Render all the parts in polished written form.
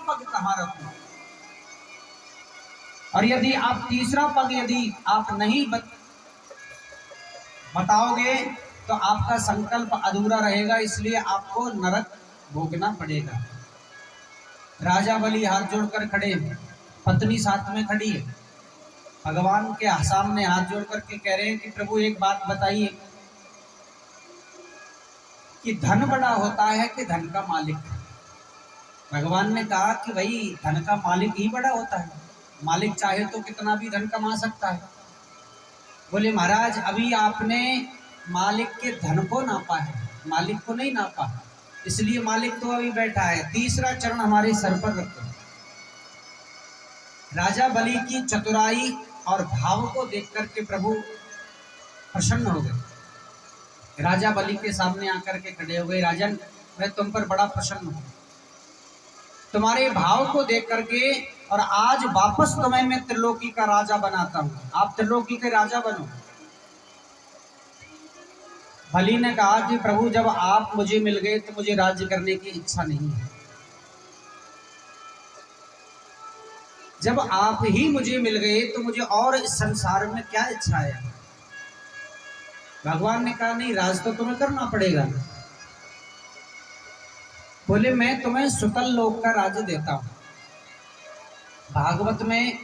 पग कहाँ रखूं। और यदि आप तीसरा पग यदि आप नहीं बताओगे तो आपका संकल्प अधूरा रहेगा, इसलिए आपको नरक भोगना पड़ेगा। राजा बलि हाथ जोड़कर खड़े, पत्नी साथ में खड़ी है, भगवान के सामने हाथ जोड़ करके कह रहे हैं कि प्रभु एक बात बताइए कि धन बड़ा होता है कि धन का मालिक। भगवान ने कहा कि भाई धन का मालिक ही बड़ा होता है, मालिक चाहे तो कितना भी धन कमा सकता है। बोले महाराज अभी आपने मालिक के धन को नापा है, मालिक को नहीं नापा, इसलिए मालिक तो अभी बैठा है। तीसरा चरण हमारे सर पर रखो। राजा बलि की चतुराई और भाव को देख करके प्रभु प्रसन्न हो गए। राजा बलि के सामने आकर के खड़े हो गए, राजन मैं तुम पर बड़ा प्रसन्न हूं, तुम्हारे भाव को देख करके, और आज वापस तुम्हें मैं त्रिलोकी का राजा बनाता हूं, आप त्रिलोकी के राजा बनो। बलि ने कहा कि प्रभु जब आप मुझे मिल गए तो मुझे राज्य करने की इच्छा नहीं है, जब आप ही मुझे मिल गए तो मुझे और इस संसार में क्या इच्छा है। भगवान ने कहा नहीं, राज तो तुम्हें करना पड़ेगा। बोले मैं तुम्हें सुतल लोक का राज्य देता हूं। भागवत में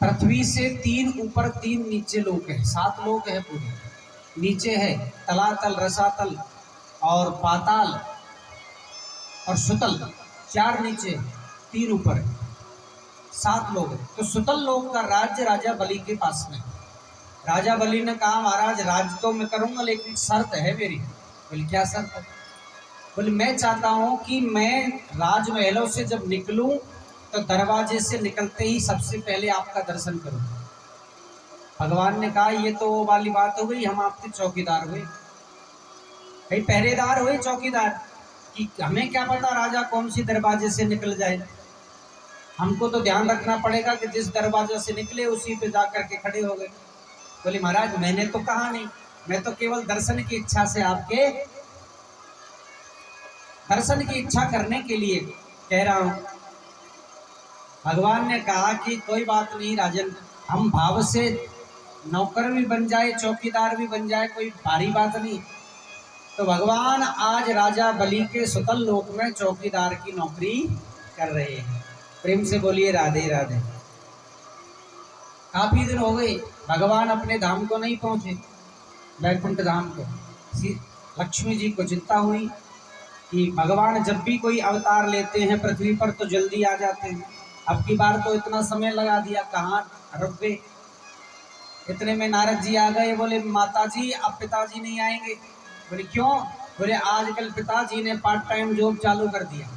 पृथ्वी से 3 ऊपर 3 नीचे लोक है, 7 लोक है पूरे। नीचे है तलातल, रसातल और पाताल और सुतल, 4 नीचे 3 ऊपर, 7 लोग। तो सुतल लोक का राज्य राजा बलि के पास में। राजा बलि ने कहा महाराज राज तो मैं करूंगा, लेकिन शर्त है मेरी। बोले क्या शर्त है। बोले मैं चाहता हूं कि मैं राजमहलों से जब निकलूं तो दरवाजे से निकलते ही सबसे पहले आपका दर्शन करूं। भगवान ने कहा ये तो वो वाली बात हो गई, हम आपके चौकीदार हुए, भाई पहरेदार हुए, चौकीदार, कि हमें क्या पता राजा कौन सी दरवाजे से निकल जाए, हमको तो ध्यान रखना पड़ेगा कि जिस दरवाजे से निकले उसी पे जाकर के खड़े हो गए। बोले महाराज मैंने तो कहा नहीं, मैं तो केवल दर्शन की इच्छा से, आपके दर्शन की इच्छा करने के लिए कह रहा हूं। भगवान ने कहा कि कोई बात नहीं राजन, हम भाव से नौकर भी बन जाए, चौकीदार भी बन जाए, कोई भारी बात नहीं। तो भगवान आज राजा बलि के सुतल लोक में चौकीदार की नौकरी कर रहे हैं। प्रेम से बोलिए राधे राधे। काफी दिन हो गए भगवान अपने धाम को नहीं पहुंचे, वैकुंठ धाम को। लक्ष्मी जी को चिंता हुई कि भगवान जब भी कोई अवतार लेते हैं पृथ्वी पर तो जल्दी आ जाते हैं, अब की बार तो इतना समय लगा दिया, कहाँ रुक गए। इतने में नारद जी आ गए, बोले माता जी अब पिताजी नहीं आएंगे। बोले क्यों। बोले आजकल पिताजी ने पार्ट टाइम जॉब चालू कर दिया।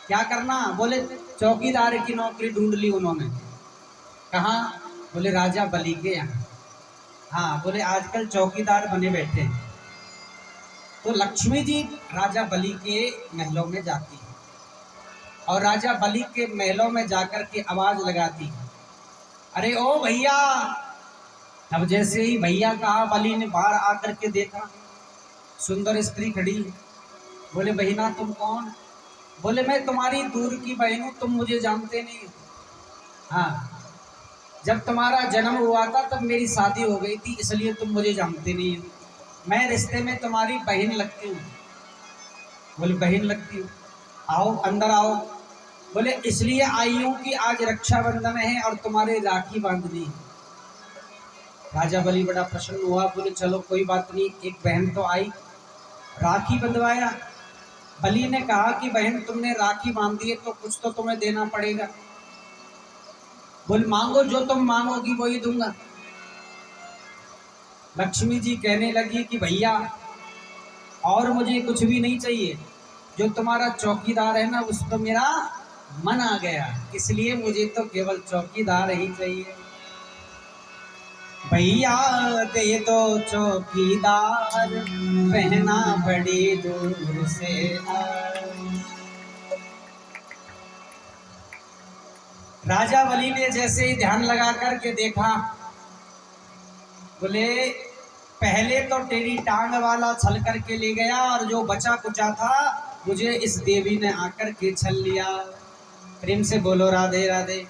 क्या करना। बोले चौकीदार की नौकरी ढूंढ ली उन्होंने। कहाँ। बोले राजा बलि के यहाँ। हाँ बोले आजकल चौकीदार बने बैठे हैं। तो लक्ष्मी जी राजा बलि के महलों में जाती है और राजा बलि के महलों में जाकर के आवाज लगाती है, अरे ओ भैया। अब जैसे ही भैया कहा, बलि ने बाहर आकर के देखा, सुंदर स्त्री खड़ी। बोले बहिना तुम कौन। बोले मैं तुम्हारी दूर की बहन हूँ, तुम मुझे जानते नहीं। हाँ जब तुम्हारा जन्म हुआ था तब मेरी शादी हो गई थी, इसलिए तुम मुझे जानते नहीं हो, मैं रिश्ते में तुम्हारी बहन लगती हूँ। बोले बहन लगती हूँ, आओ अंदर आओ। बोले इसलिए आई हूँ कि आज रक्षाबंधन है और तुम्हारे राखी बांधनी है। राजा बलि बड़ा प्रसन्न हुआ, बोले चलो कोई बात नहीं, एक बहन तो आई, राखी बंधवाया। बलि ने कहा कि बहन तुमने राखी बांधी है तो कुछ तो तुम्हें देना पड़ेगा। बोले मांगो, जो तुम मांगोगी वही दूंगा। लक्ष्मी जी कहने लगी कि भैया और मुझे कुछ भी नहीं चाहिए, जो तुम्हारा चौकीदार है ना उस पर मेरा मन आ गया, इसलिए मुझे तो केवल चौकीदार ही चाहिए। भैया दे दो चौकीदार, बहना बड़ी दूर से आई। राजा बलि ने जैसे ही ध्यान लगा करके देखा, बोले पहले तो तेरी टांग वाला छल करके ले गया और जो बचा कुचा था मुझे इस देवी ने आकर के छल लिया। प्रेम से बोलो राधे राधे।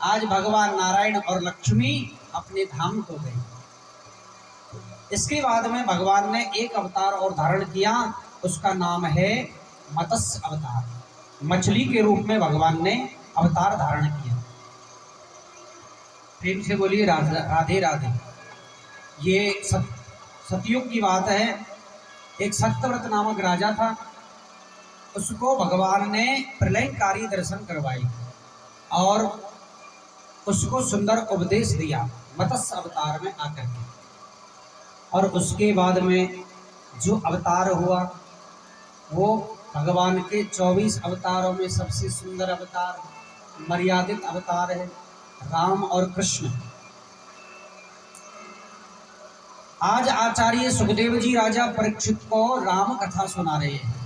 आज भगवान नारायण और लक्ष्मी अपने धाम को गए। इसके बाद में भगवान ने एक अवतार और धारण किया, उसका नाम है मत्स्य अवतार। मछली के रूप में भगवान ने अवतार धारण किया। प्रेम से बोलिए राधे राधे। ये सतयुग की बात है। एक सत्यव्रत नामक राजा था, उसको भगवान ने प्रलयकारी दर्शन करवाई और उसको सुंदर उपदेश दिया मत्स्य अवतार में आकर के। और उसके बाद में जो अवतार हुआ वो भगवान के 24 अवतारों में सबसे सुंदर अवतार, मर्यादित अवतार है, राम और कृष्ण। आज आचार्य सुखदेव जी राजा परीक्षित को राम कथा सुना रहे हैं।